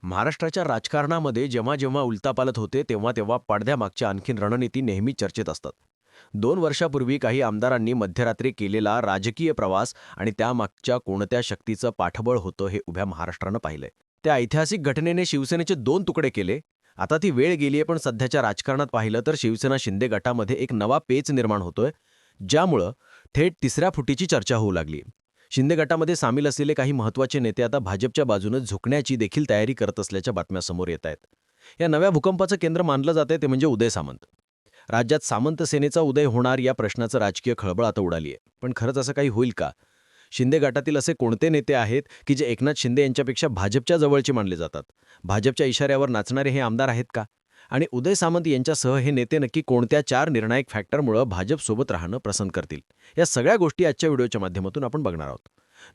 महाराष्ट्राच्या राजकारणामध्ये जेव्हा जेव्हा उलथापालथ होते तेव्हा तेव्हा पडद्यामागच्या आणखीन रणनीती नेहमी चर्चेत असतात. 2 वर्षापूर्वी काही आमदारांनी मध्यरात्री केलेला राजकीय प्रवास आणि त्यामागच्या कोणत्या शक्तीचं पाठबळ होतं हे उभ्या महाराष्ट्रानं पाहिलंय. त्या ऐतिहासिक घटनेने शिवसेनेचे 2 तुकडे केले. आता ती वेळ गेलीये, पण सध्याच्या राजकारणात पाहिलं तर शिवसेना शिंदे गटामध्ये एक नवा पेच निर्माण होतोय, ज्यामुळं थेट तिसऱ्या फुटीची चर्चा होऊ लागली. शिंदे गटामध्ये सामील असलेले काही महत्त्वाचे नेते आता भाजपच्या बाजूने झुकण्याची देखील तयारी करत असल्याच्या बातम्या समोर येत आहेत. या नव्या भूकंपाचं केंद्र मानलं जाते ते म्हणजे उदय सामंत. राज्यात सामंत सेनेचा उदय होणार या प्रश्नाचं राजकीय खळबळ आता उडाली आहे. पण खरंच असं काही होईल का? शिंदे गटातील असे कोणते नेते आहेत की जे एकनाथ शिंदे यांच्यापेक्षा भाजपच्या जवळचे मानले जातात? भाजपच्या इशाऱ्यावर नाचणारे हे आमदार आहेत का? आणि उदय सामंत यांच्यासह हे नेते नक्की कोणत्या 4 निर्णायक फॅक्टरमुळे भाजपसोबत राहणं पसंत करतील? या सगळ्या गोष्टी आजच्या व्हिडिओच्या माध्यमातून आपण बघणार आहोत.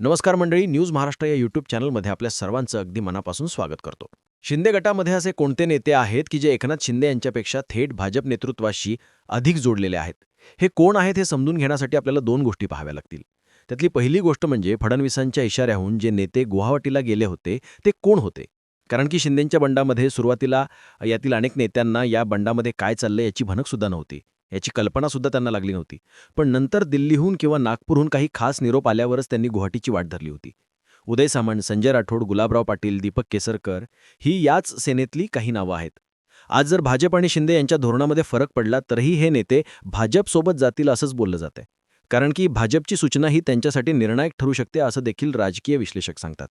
नमस्कार मंडळी, न्यूज महाराष्ट्र या यूट्यूब चॅनलमध्ये आपल्या सर्वांचं अगदी मनापासून स्वागत करतो. शिंदे गटामध्ये असे कोणते नेते आहेत की जे एकनाथ शिंदे यांच्यापेक्षा थेट भाजप नेतृत्वाशी अधिक जोडलेले आहेत? हे कोण आहेत हे समजून घेण्यासाठी आपल्याला 2 गोष्टी पाहाव्या लागतील. त्यातली पहिली गोष्ट म्हणजे फडणवीसांच्या इशाऱ्याहून जे नेते गुवाहाटीला गेले होते ते कोण होते? कारण की शिंदेंच्या बंडामध्ये सुरुवातीला यातील अनेक नेत्यांना या बंडामध्ये काय चाललंय याची भनकसुद्धा नव्हती. याची कल्पनासुद्धा त्यांना लागली नव्हती. पण नंतर दिल्लीहून किंवा नागपूरहून काही खास निरोप आल्यावरच त्यांनी गुवाहाटीची वाट धरली होती. उदय सामंत, संजय राठोड, गुलाबराव पाटील, दीपक केसरकर ही याच सेनेतली काही नावं आहेत. आज जर भाजप आणि शिंदे यांच्या धोरणामध्ये फरक पडला तरीही हे नेते भाजपसोबत जातील असंच बोललं जातंय. कारण की भाजपची सूचना ही त्यांच्यासाठी निर्णायक ठरू शकते असं देखील राजकीय विश्लेषक सांगतात.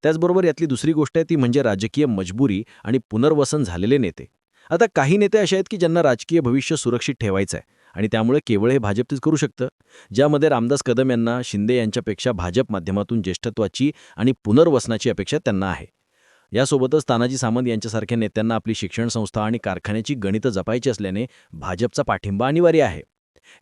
त्याचबरोबर यातली दुसरी गोष्ट आहे ती म्हणजे राजकीय मजबुरी आणि पुनर्वसन झालेले नेते. आता काही नेते असे आहेत की ज्यांना राजकीय भविष्य सुरक्षित ठेवायचं आहे आणि त्यामुळे केवळ हे भाजपच करू शकतं. ज्यामध्ये रामदास कदम यांना शिंदे यांच्यापेक्षा भाजप माध्यमातून ज्येष्ठत्वाची आणि पुनर्वसनाची अपेक्षा त्यांना आहे. यासोबतच तानाजी सावंत यांच्यासारख्या नेत्यांना आपली शिक्षण संस्था आणि कारखान्याची गणितं जपायची असल्याने भाजपचा पाठिंबा अनिवार्य आहे.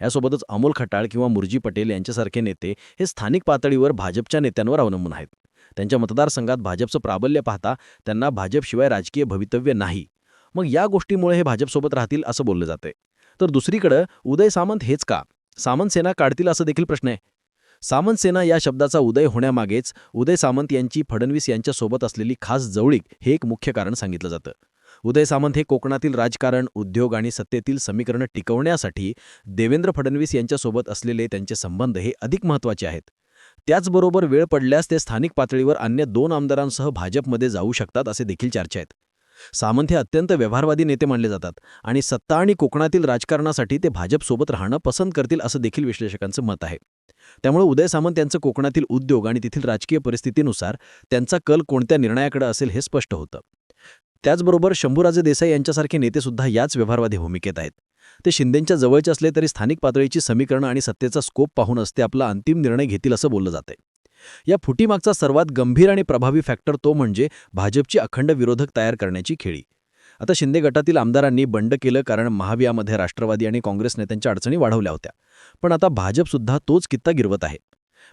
यासोबतच अमोल खटाळ किंवा मुरजी पटेल यांच्यासारखे नेते हे स्थानिक पातळीवर भाजपच्या नेत्यांवर अवलंबून आहेत. त्यांच्या मतदारसंघात भाजपचं प्राबल्य पाहता त्यांना भाजपशिवाय राजकीय भवितव्य नाही. मग या गोष्टीमुळे हे भाजपसोबत राहतील असं बोललं जाते. तर दुसरीकडं उदय सामंत हेच का? सामंत सेना काढतील असं देखील प्रश्न आहे. सामंत सेना या शब्दाचा उदय होण्यामागेच उदय सामंत यांची फडणवीस यांच्यासोबत असलेली खास जवळीक हे एक मुख्य कारण सांगितलं जातं. उदय सामंत हे कोकणातील राजकारण, उद्योग आणि सत्तेतील समीकरणं टिकवण्यासाठी देवेंद्र फडणवीस यांच्यासोबत असलेले त्यांचे संबंध हे अधिक महत्त्वाचे आहेत. त्याचबरोबर वेळ पडल्यास ते स्थानिक पातळीवर अन्य 2 आमदारांसह भाजपमध्ये जाऊ शकतात असे देखील चर्चा आहेत. सामंत हे अत्यंत व्यवहारवादी नेते मानले जातात आणि सत्ता आणि कोकणातील राजकारणासाठी ते भाजपसोबत राहणं पसंत करतील असं देखील विश्लेषकांचं मत आहे. त्यामुळे उदय सामंत यांचं कोकणातील उद्योग आणि तेथील राजकीय परिस्थितीनुसार त्यांचा कल कोणत्या निर्णयाकडे असेल हे स्पष्ट होतं. त्याचबरोबर शंभूराजे देसाई यांच्यासारखे नेतेसुद्धा याच व्यवहारवादी भूमिकेत आहेत. ते शिंदेंच्या जवळचे असले तरी स्थानिक पातळीची समीकरणं आणि सत्तेचा स्कोप पाहूनच ते आपला अंतिम निर्णय घेतील असं बोललं जातंय. या फुटीमागचा सर्वात गंभीर आणि प्रभावी फॅक्टर तो म्हणजे भाजपची अखंड विरोधक तयार करण्याची खेळी. आता शिंदे गटातील आमदारांनी बंड केलं कारण महावियामध्ये राष्ट्रवादी आणि काँग्रेस नेत्यांच्या अडचणी वाढवल्या होत्या. पण आता भाजपसुद्धा तोच कित्ता गिरवत आहे.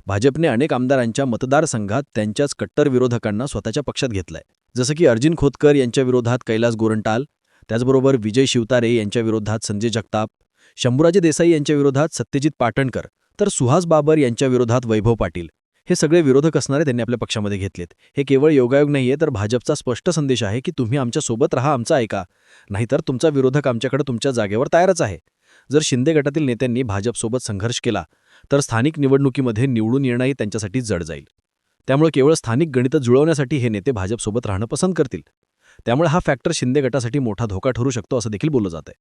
भाजपने अनेक आमदारांच्या मतदारसंघात त्यांच्याच कट्टर विरोधकांना स्वतःच्या पक्षात घेतलंय. जसं की अर्जुन खोतकर यांच्या विरोधात कैलास गोरंटाल, त्याचबरोबर विजय शिवतारे यांच्या विरोधात संजय जगताप, शंभूराजे देसाई यांच्या विरोधात सत्यजित पाटणकर, तर सुहास बाबर यांच्या विरोधात वैभव पाटील. हे सगळे विरोधक असणारे त्यांनी आपल्या पक्षामध्ये घेतलेत. हे केवळ योगायोग नाहीये, तर भाजपचा स्पष्ट संदेश आहे की तुम्ही आमच्यासोबत राहा, आमचा ऐका, नाहीतर तुमचा विरोधक आमच्याकडे तुमच्या जागेवर तयारच आहे. जर शिंदे गटातील नेत्यांनी भाजपसोबत संघर्ष केला तर स्थानिक निवडणुकीमध्ये निवडून येणंही त्यांच्यासाठी जड जाईल. त्यामुळे केवळ स्थानिक गणितं जुळवण्यासाठी हे नेते भाजपसोबत राहणं पसंत करतील. त्यामुळे हा फॅक्टर शिंदे गटासाठी मोठा धोका ठरू शकतो असं देखील बोललं जातंय.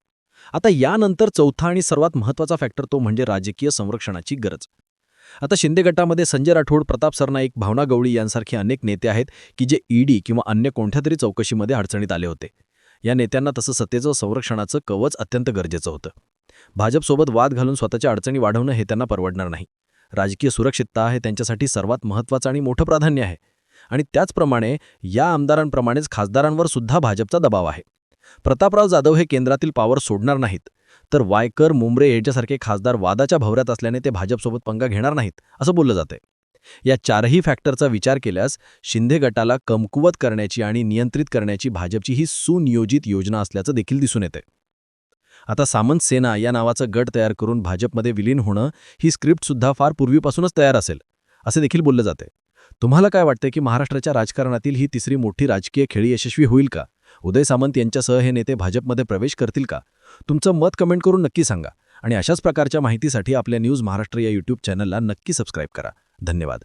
आता यानंतर चौथा आणि सर्वात महत्त्वाचा फॅक्टर तो म्हणजे राजकीय संरक्षणाची गरज. आता शिंदे गटामध्ये संजय राठोड, प्रताप सरनाईक, भावना गवळी यांसारखे अनेक नेते आहेत की जे ईडी किंवा अन्य कोणत्या तरी चौकशीमध्ये अडचणीत आले होते. या नेत्यांना तसं सत्तेचं संरक्षणाचं कवच अत्यंत गरजेचं होतं. भाजपसोबत वाद घालून स्वतःच्या अडचणी वाढवणं हे त्यांना परवडणार नाही. राजकीय सुरक्षितता हे त्यांच्यासाठी सर्वात महत्त्वाचं आणि मोठं प्राधान्य आहे. आणि त्याचप्रमाणे या आमदारांप्रमाणेच खासदारांवर सुद्धा भाजपचा दबाव आहे. प्रतापराव जाधव हे केंद्रातील पॉवर सोडणार नाहीत, तर वायकर, मुंबरे यांच्यासारखे खासदार वादाच्या भवऱ्यात असल्याने ते भाजपसोबत पंगा घेणार नाहीत असं बोललं जातंय. या 4ही फॅक्टरचा विचार केल्यास शिंदे गटाला कमकुवत करण्याची आणि नियंत्रित करण्याची भाजपची ही सुनियोजित योजना असल्याचं देखील दिसून येते. आता सामंत सेना या नावाचा गट तयार करून भाजपमध्ये विलीन होणं ही स्क्रिप्टसुद्धा फार पूर्वीपासूनच तयार असेल असे देखील बोललं जाते. तुम्हाला काय वाटतंय की महाराष्ट्राच्या राजकारणातील ही तिसरी मोठी राजकीय खेळी यशस्वी होईल का? उदय सामंत यांच्यासह हे नेते भाजपमध्ये प्रवेश करतील का? तुमचं मत कमेंट करून नक्की सांगा आणि अशाच प्रकारच्या माहितीसाठी आपल्या न्यूज महाराष्ट्र या यूट्यूब चॅनलला नक्की सबस्क्राईब करा. धन्यवाद.